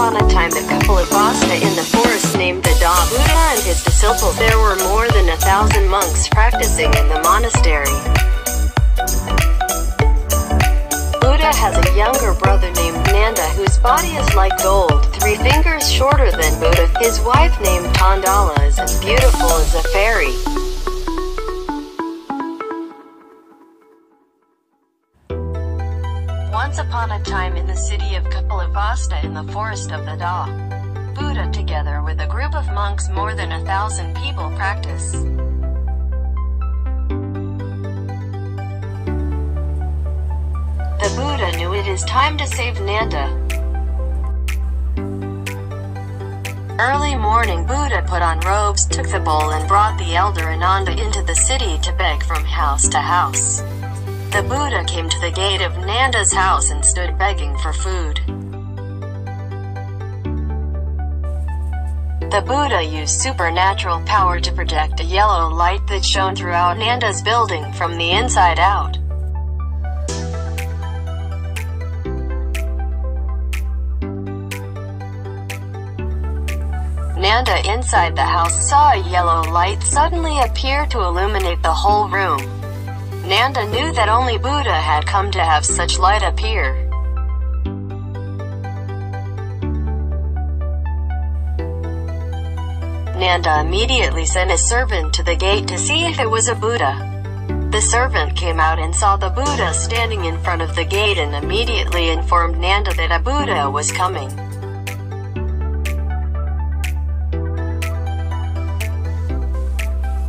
upon a time a couple of Vasta in the forest named the Buddha and his disciples. There were more than 1,000 monks practicing in the monastery. Buddha has a younger brother named Nanda whose body is like gold, 3 fingers shorter than Buddha. His wife named Nanda is as beautiful as a fairy. Once upon a time in the city of Kapilavastu in the forest of the Buddha together with a group of monks more than 1,000 people practice. The Buddha knew it is time to save Nanda. Early morning Buddha put on robes, took the bowl and brought the elder Nanda into the city to beg from house to house. The Buddha came to the gate of Nanda's house and stood begging for food. The Buddha used supernatural power to project a yellow light that shone throughout Nanda's building from the inside out. Nanda inside the house saw a yellow light suddenly appear to illuminate the whole room. Nanda knew that only Buddha had come to have such light appear. Nanda immediately sent a servant to the gate to see if it was a Buddha. The servant came out and saw the Buddha standing in front of the gate and immediately informed Nanda that a Buddha was coming.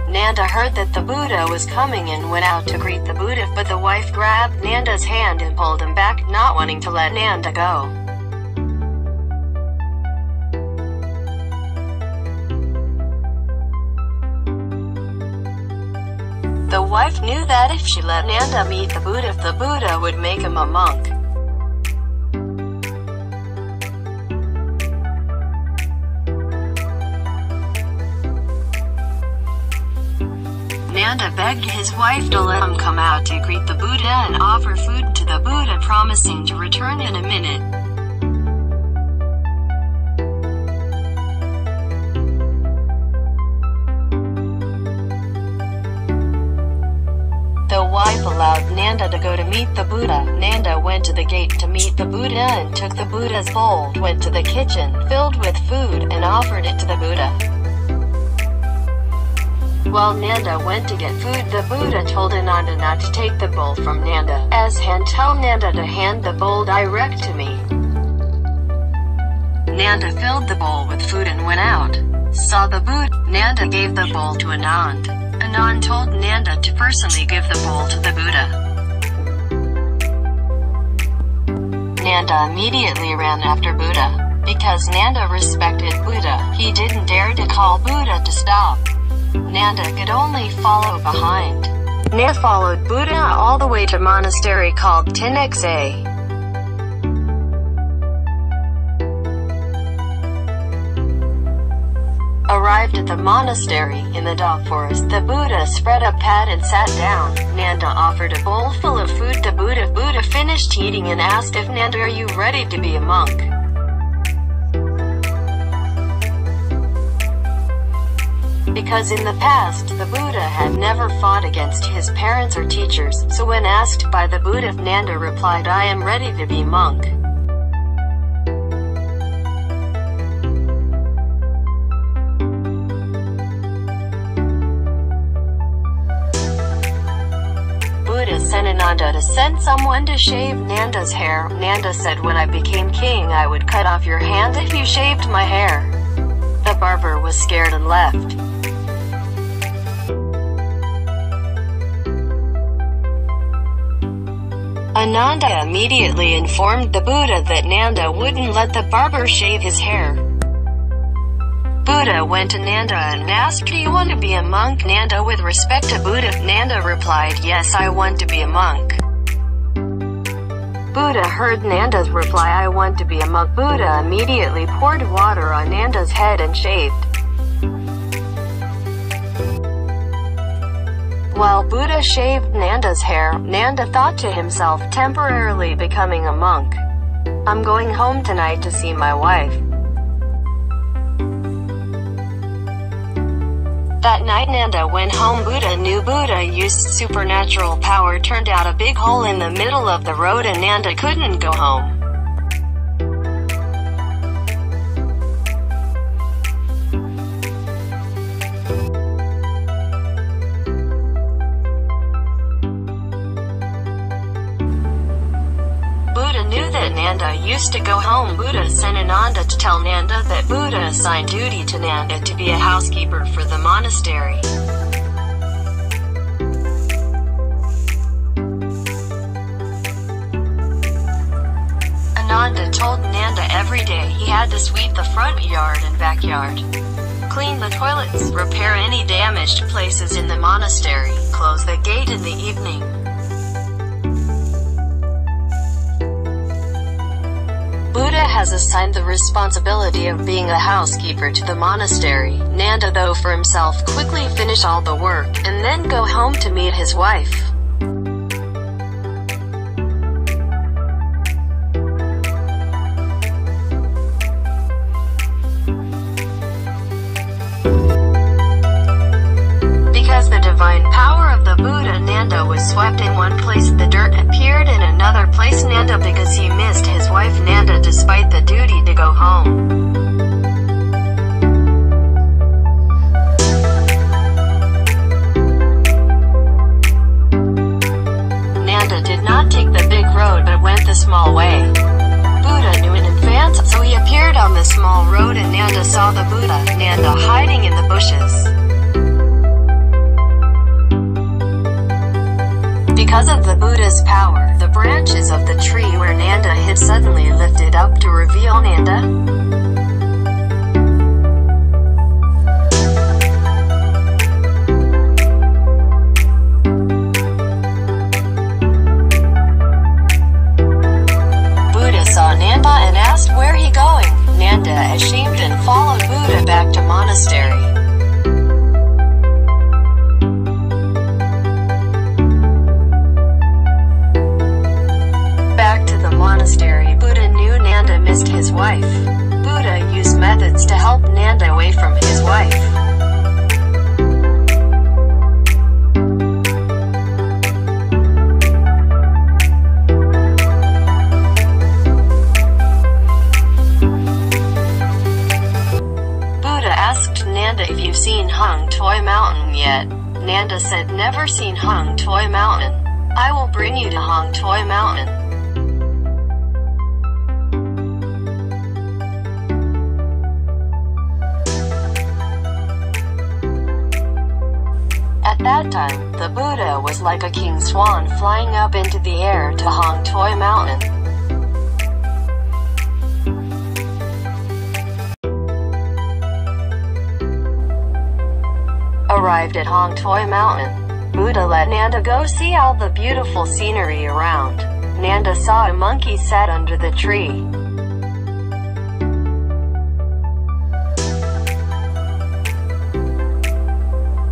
Nanda heard that the Buddha was coming and went out to greet the Buddha, but the wife grabbed Nanda's hand and pulled him back, not wanting to let Nanda go. The wife knew that if she let Nanda meet the Buddha would make him a monk. Nanda begged his wife to let him come out to greet the Buddha and offer food to the Buddha, promising to return in a minute. The wife allowed Nanda to go to meet the Buddha. Nanda went to the gate to meet the Buddha and took the Buddha's bowl, went to the kitchen, filled with food, and offered it to the Buddha. While Nanda went to get food, the Buddha told Nanda not to take the bowl from Nanda, tell Nanda to hand the bowl direct to me. Nanda filled the bowl with food and went out. Saw the Buddha. Nanda gave the bowl to Anand. Anand told Nanda to personally give the bowl to the Buddha. Nanda immediately ran after Buddha. Because Nanda respected Buddha, he didn't dare to call Buddha to stop. Nanda could only follow behind. Nanda followed Buddha all the way to a monastery called Tinxa. Arrived at the monastery in the forest, the Buddha spread a pad and sat down. Nanda offered a bowl full of food to Buddha. Buddha finished eating and asked if Nanda, are you ready to be a monk? Because in the past, the Buddha had never fought against his parents or teachers, so when asked by the Buddha, Nanda replied, I am ready to be monk. Buddha sent Nanda to send someone to shave Nanda's hair. Nanda said, when I became king, I would cut off your hand if you shaved my hair. The barber was scared and left. Nanda immediately informed the Buddha that Nanda wouldn't let the barber shave his hair. Buddha went to Nanda and asked, do you want to be a monk? Nanda, with respect to Buddha, Nanda replied, yes, I want to be a monk. Buddha heard Nanda's reply, I want to be a monk. Buddha immediately poured water on Nanda's head and shaved. While Buddha shaved Nanda's hair, Nanda thought to himself, temporarily becoming a monk. I'm going home tonight to see my wife. That night Nanda went home. Buddha knew Buddha used supernatural power. Turned out a big hole in the middle of the road and Nanda couldn't go home. Buddha knew that Nanda used to go home. Buddha sent Nanda to tell Nanda that Buddha assigned duty to Nanda to be a housekeeper for the monastery. Nanda told Nanda every day he had to sweep the front yard and backyard, clean the toilets, repair any damaged places in the monastery, close the gate in the evening. Buddha has assigned the responsibility of being a housekeeper to the monastery. Nanda, though, for himself quickly finish all the work, and then go home to meet his wife. Because the divine power of the Buddha, Nanda was swept in one place, the dirt appeared in another place. Nanda, because he missed his wife Nanda despite the duty to go home. Nanda did not take the big road but went the small way. Buddha knew in advance, so he appeared on the small road and Nanda saw the Buddha, Nanda hiding in the bushes. Because of the Buddha's power, the branches of the tree where Nanda hid suddenly lifted up to reveal Nanda. Buddha saw Nanda and asked where he going. Nanda, ashamed, and followed Buddha back to monastery. Buddha knew Nanda missed his wife. Buddha used methods to help Nanda away from his wife. Buddha asked Nanda if you've seen Hung Toy Mountain yet. Nanda said, never seen Hung Toy Mountain. I will bring you to Hung Toy Mountain. At that time, the Buddha was like a king swan flying up into the air to Hong Toi Mountain. Arrived at Hong Toi Mountain, Buddha let Nanda go see all the beautiful scenery around. Nanda saw a monkey sat under the tree.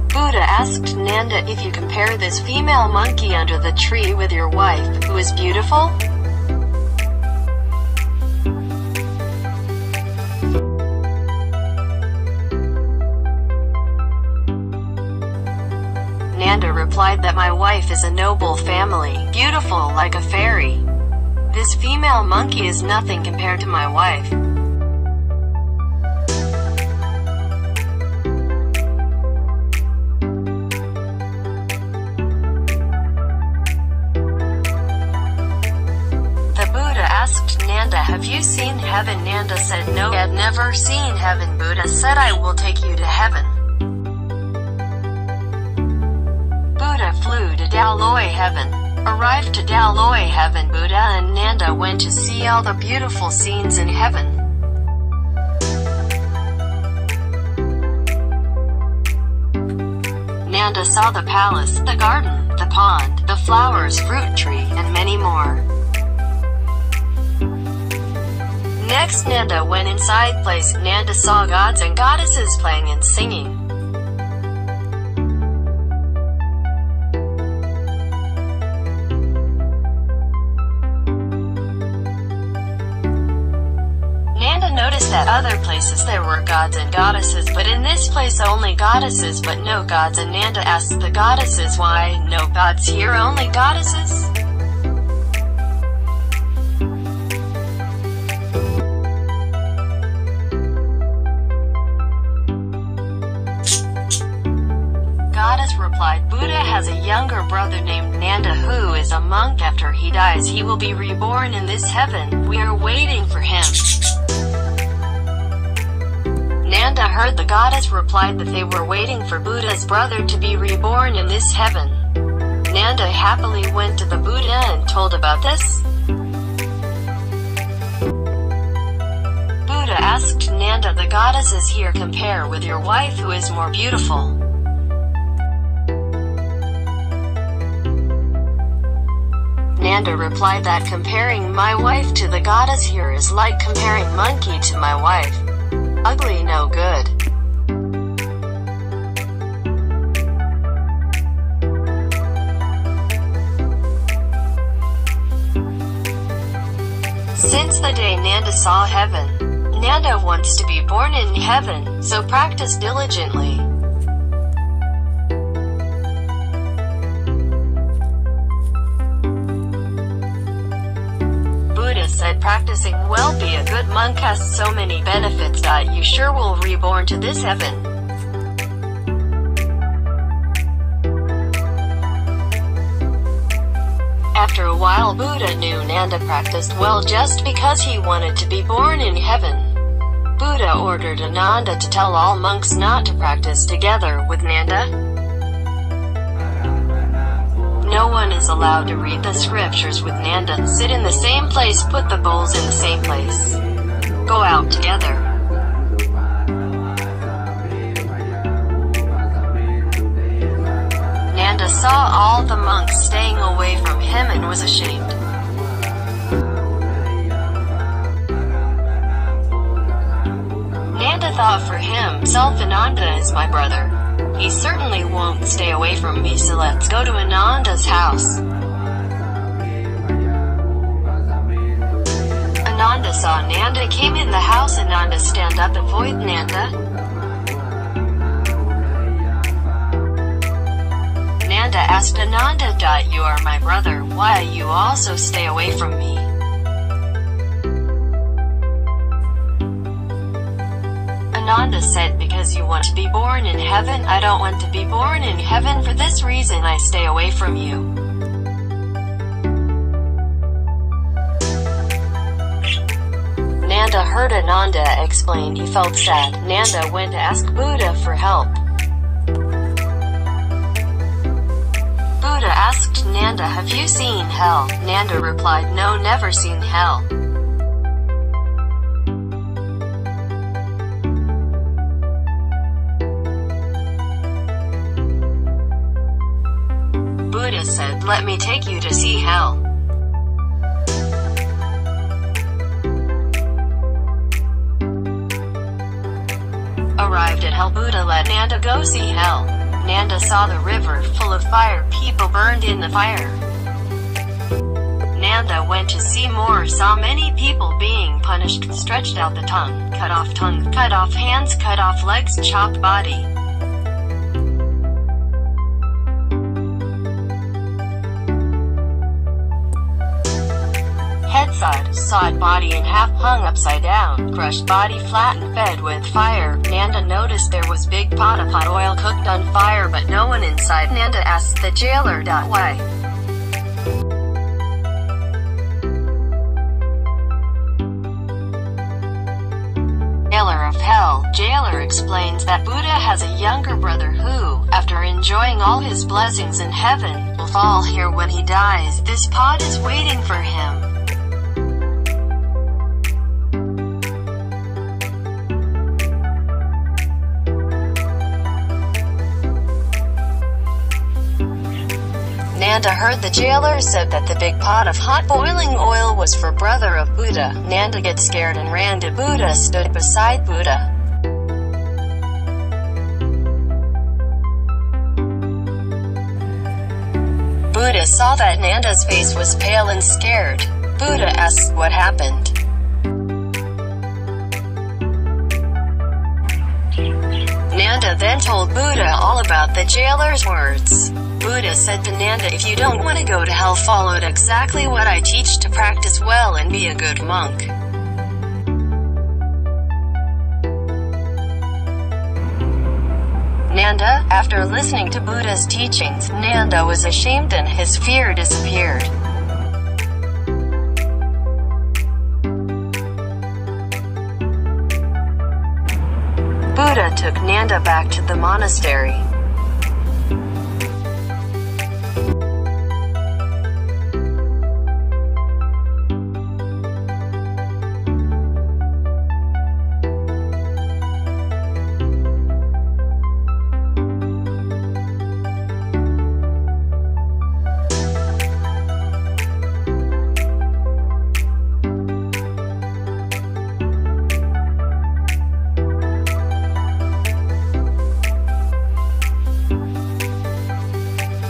Buddha asked Nanda, if you compare this female monkey under the tree with your wife, who is beautiful? Nanda replied that my wife is a noble family, beautiful like a fairy. This female monkey is nothing compared to my wife. Asked Nanda, have you seen heaven? Nanda said no, he had never seen heaven. Buddha said, I will take you to heaven. Buddha flew to Daloi heaven. Arrived to Daloi heaven, Buddha and Nanda went to see all the beautiful scenes in heaven. Nanda saw the palace, the garden, the pond, the flowers, fruit tree, and many more. Next Nanda went inside place. Nanda saw gods and goddesses playing and singing. Nanda noticed that other places there were gods and goddesses, but in this place only goddesses but no gods, and Nanda asked the goddesses, why no gods here, only goddesses? Goddess replied, Buddha has a younger brother named Nanda who is a monk. After he dies he will be reborn in this heaven. We are waiting for him. Nanda heard the goddess replied that they were waiting for Buddha's brother to be reborn in this heaven. Nanda happily went to the Buddha and told about this. Buddha asked Nanda, the goddesses here compare with your wife, who is more beautiful? Nanda replied that comparing my wife to the goddess here is like comparing monkey to my wife. Ugly, no good. Since the day Nanda saw heaven, Nanda wants to be born in heaven, so practice diligently. Buddha said practicing well, be a good monk has so many benefits that you sure will reborn to this heaven. After a while Buddha knew Nanda practiced well just because he wanted to be born in heaven. Buddha ordered Nanda to tell all monks not to practice together with Nanda. No one is allowed to read the scriptures with Nanda. Sit in the same place, put the bowls in the same place. Go out together. Nanda saw all the monks staying away from him and was ashamed. Nanda thought for himself, Nanda is my brother. He certainly won't stay away from me, so let's go to Ananda's house. Ananda saw Nanda came in the house. Ananda stand up, avoid Nanda. Nanda asked Ananda, you are my brother, why you also stay away from me? Nanda said, because you want to be born in heaven. I don't want to be born in heaven. For this reason I stay away from you. Nanda heard Ananda explain. He felt sad. Nanda went to ask Buddha for help. Buddha asked Nanda, have you seen hell? Nanda replied, no, never seen hell. Buddha said, let me take you to see hell. Arrived at hell, Buddha let Nanda go see hell. Nanda saw the river full of fire, people burned in the fire. Nanda went to see more, saw many people being punished, stretched out the tongue, cut off hands, cut off legs, chopped body. Head sawed body in half, hung upside down, crushed body flat and fed with fire. Nanda noticed there was big pot of hot oil cooked on fire but no one inside. Nanda asked the jailer, why? Jailer of hell. Jailer explains that Buddha has a younger brother who, after enjoying all his blessings in heaven, will fall here when he dies. This pot is waiting for him. Nanda heard the jailer said that the big pot of hot boiling oil was for brother of Buddha. Nanda get scared and ran to Buddha, stood beside Buddha. Buddha saw that Nanda's face was pale and scared. Buddha asked what happened. Nanda then told Buddha all about the jailer's words. Buddha said to Nanda, if you don't want to go to hell, follow exactly what I teach to practice well and be a good monk. Nanda, after listening to Buddha's teachings, Nanda was ashamed and his fear disappeared. Buddha took Nanda back to the monastery.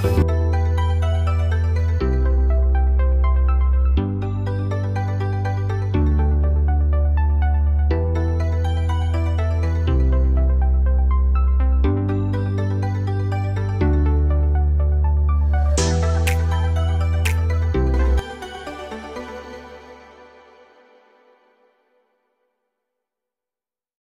You